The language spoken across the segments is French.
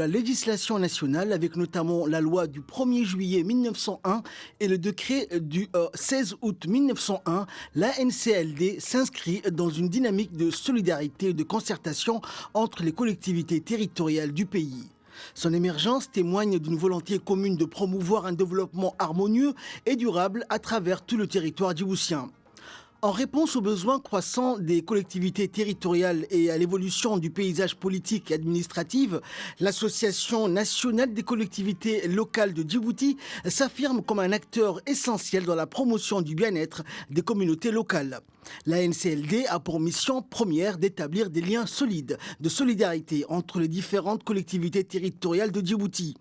la législation nationale avec notamment la loi du 1er juillet 1901 et le décret du 16 août 1901, l'ANCLD s'inscrit dans une dynamique de solidarité et de concertation entre les collectivités territoriales du pays. Son émergence témoigne d'une volonté commune de promouvoir un développement harmonieux et durable à travers tout le territoire djiboutien. En réponse aux besoins croissants des collectivités territoriales et à l'évolution du paysage politique et administratif, l'Association nationale des collectivités locales de Djibouti s'affirme comme un acteur essentiel dans la promotion du bien-être des communautés locales. La NCLD a pour mission première d'établir des liens solides de solidarité entre les différentes collectivités territoriales de Djibouti.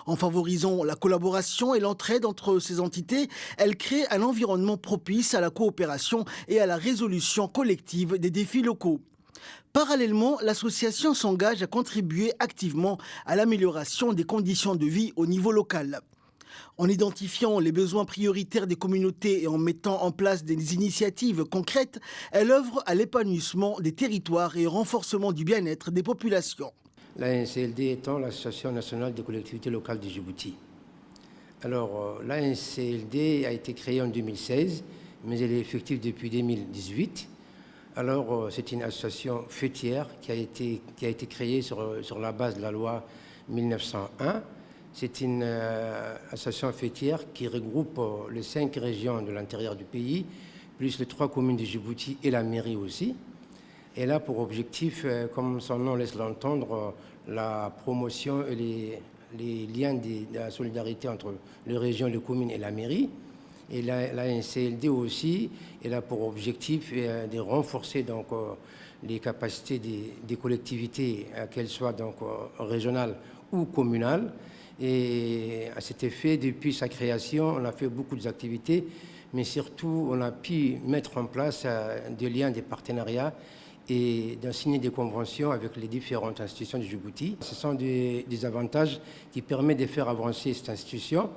En favorisant la collaboration et l'entraide entre ces entités, elle crée un environnement propice à la coopération et à la résolution collective des défis locaux. Parallèlement, l'association s'engage à contribuer activement à l'amélioration des conditions de vie au niveau local. En identifiant les besoins prioritaires des communautés et en mettant en place des initiatives concrètes, elle œuvre à l'épanouissement des territoires et au renforcement du bien-être des populations. L'ANCLD étant l'Association nationale des collectivités locales de Djibouti. Alors, l'ANCLD a été créée en 2016, mais elle est effective depuis 2018. Alors, c'est une association fêtière qui a été créée sur la base de la loi 1901. C'est une association fêtière qui regroupe les 5 régions de l'intérieur du pays, plus les 3 communes de Djibouti et la mairie aussi. Elle a pour objectif, comme son nom laisse l'entendre, la promotion et les liens de la solidarité entre les régions, les communes et la mairie. Et la NCLD aussi, elle a pour objectif de renforcer donc, les capacités des collectivités, qu'elles soient donc, régionales ou communales. Et à cet effet, depuis sa création, on a fait beaucoup d'activités, mais surtout, on a pu mettre en place des liens, des partenariats et de signer des conventions avec les différentes institutions de Djibouti. Ce sont des avantages qui permettent de faire avancer cette institution.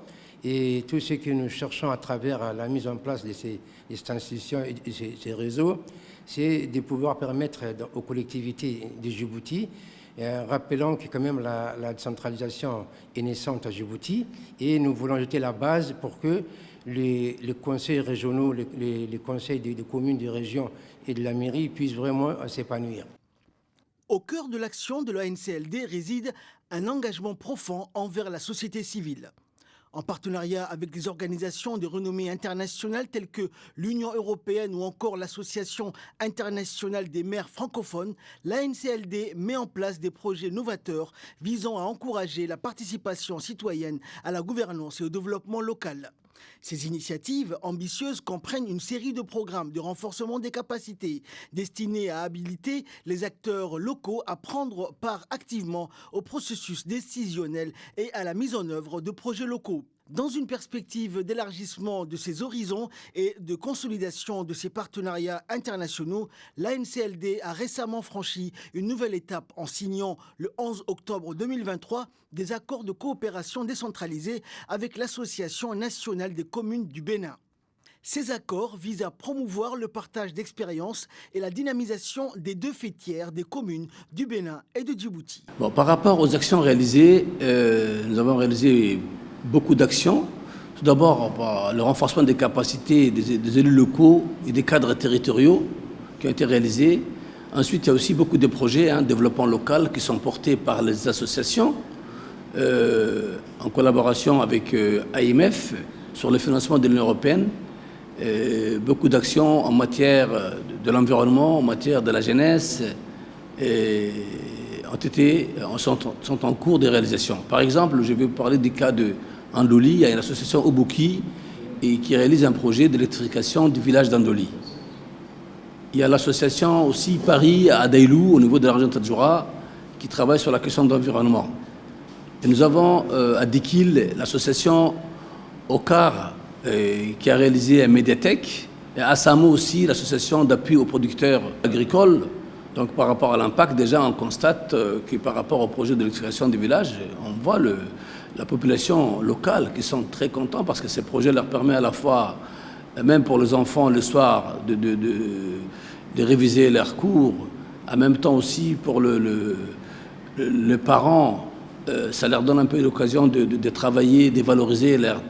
Et tout ce que nous cherchons à travers la mise en place de cette institution et de ces réseaux, c'est de pouvoir permettre aux collectivités de Djibouti, rappelons que quand même la décentralisation est naissante à Djibouti, et nous voulons jeter la base pour que les conseils régionaux, les conseils des communes, des régions et de la mairie puissent vraiment s'épanouir. Au cœur de l'action de l'ANCLD réside un engagement profond envers la société civile. En partenariat avec des organisations de renommée internationale telles que l'Union européenne ou encore l'Association internationale des maires francophones, l'ANCLD met en place des projets novateurs visant à encourager la participation citoyenne à la gouvernance et au développement local. Ces initiatives ambitieuses comprennent une série de programmes de renforcement des capacités destinés à habiliter les acteurs locaux à prendre part activement au processus décisionnel et à la mise en œuvre de projets locaux. Dans une perspective d'élargissement de ses horizons et de consolidation de ses partenariats internationaux, l'ANCLD a récemment franchi une nouvelle étape en signant le 11 octobre 2023 des accords de coopération décentralisés avec l'Association nationale des communes du Bénin. Ces accords visent à promouvoir le partage d'expériences et la dynamisation des 2 fêtières des communes du Bénin et de Djibouti. Bon, par rapport aux actions réalisées, nous avons réalisé beaucoup d'actions. Tout d'abord, le renforcement des capacités des élus locaux et des cadres territoriaux qui ont été réalisés. Ensuite, il y a aussi beaucoup de projets en développement local qui sont portés par les associations en collaboration avec AIMF sur le financement de l'Union européenne. Beaucoup d'actions en matière de l'environnement, en matière de la jeunesse sont en cours de réalisation. Par exemple, je vais vous parler du cas de Andoli. Il y a une association Obuki qui réalise un projet d'électrification du village d'Andoli. Il y a l'association aussi Paris à Dailou, au niveau de la région de Tadjoura, qui travaille sur la question de l'environnement. Et nous avons à Dikil l'association Okar qui a réalisé un médiathèque. Et à Samo aussi, l'association d'appui aux producteurs agricoles. Donc par rapport à l'impact, déjà on constate que par rapport au projet d'électrification du village, on voit la population locale qui sont très contents parce que ces projets leur permettent à la fois, même pour les enfants le soir, de réviser leurs cours, en même temps aussi pour le parent ça leur donne un peu l'occasion de travailler, de valoriser leur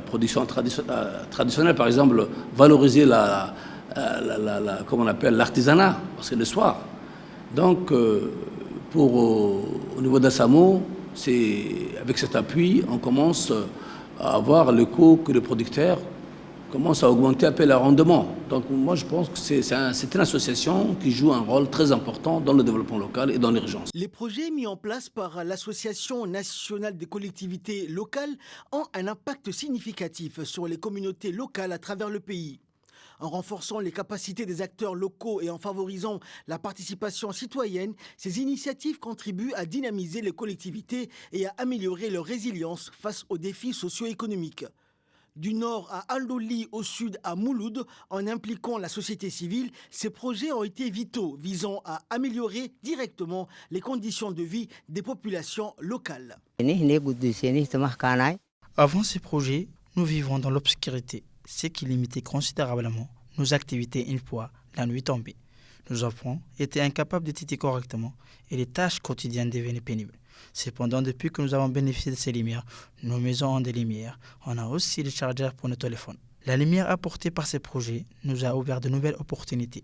production traditionnelle. Par exemple, valoriser comment on appelle, l'artisanat, parce que le soir. Donc, au niveau d'Assamo, avec cet appui, on commence à avoir le coût que les producteurs commencent à augmenter un peu leur rendement. Donc moi je pense que c'est une association qui joue un rôle très important dans le développement local et dans l'urgence. Les projets mis en place par l'Association nationale des collectivités locales ont un impact significatif sur les communautés locales à travers le pays. En renforçant les capacités des acteurs locaux et en favorisant la participation citoyenne, ces initiatives contribuent à dynamiser les collectivités et à améliorer leur résilience face aux défis socio-économiques. Du nord à Andoli, au sud à Mouloud, en impliquant la société civile, ces projets ont été vitaux, visant à améliorer directement les conditions de vie des populations locales. Avant ces projets, nous vivons dans l'obscurité, ce qui limitait considérablement nos activités une fois la nuit tombée. Nos enfants étaient incapables d'étudier correctement et les tâches quotidiennes devenaient pénibles. Cependant, depuis que nous avons bénéficié de ces lumières, nos maisons ont des lumières. On a aussi des chargeurs pour nos téléphones. La lumière apportée par ces projets nous a ouvert de nouvelles opportunités.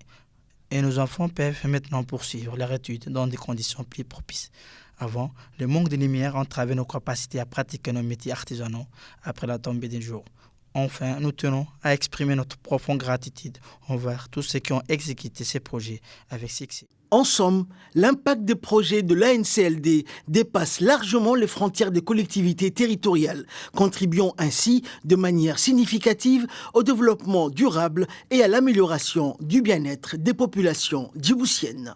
Et nos enfants peuvent maintenant poursuivre leur études dans des conditions plus propices. Avant, le manque de lumière entravait nos capacités à pratiquer nos métiers artisanaux après la tombée des jours. Enfin, nous tenons à exprimer notre profonde gratitude envers tous ceux qui ont exécuté ces projets avec succès. En somme, l'impact des projets de l'ANCLD dépasse largement les frontières des collectivités territoriales, contribuant ainsi de manière significative au développement durable et à l'amélioration du bien-être des populations djiboutiennes.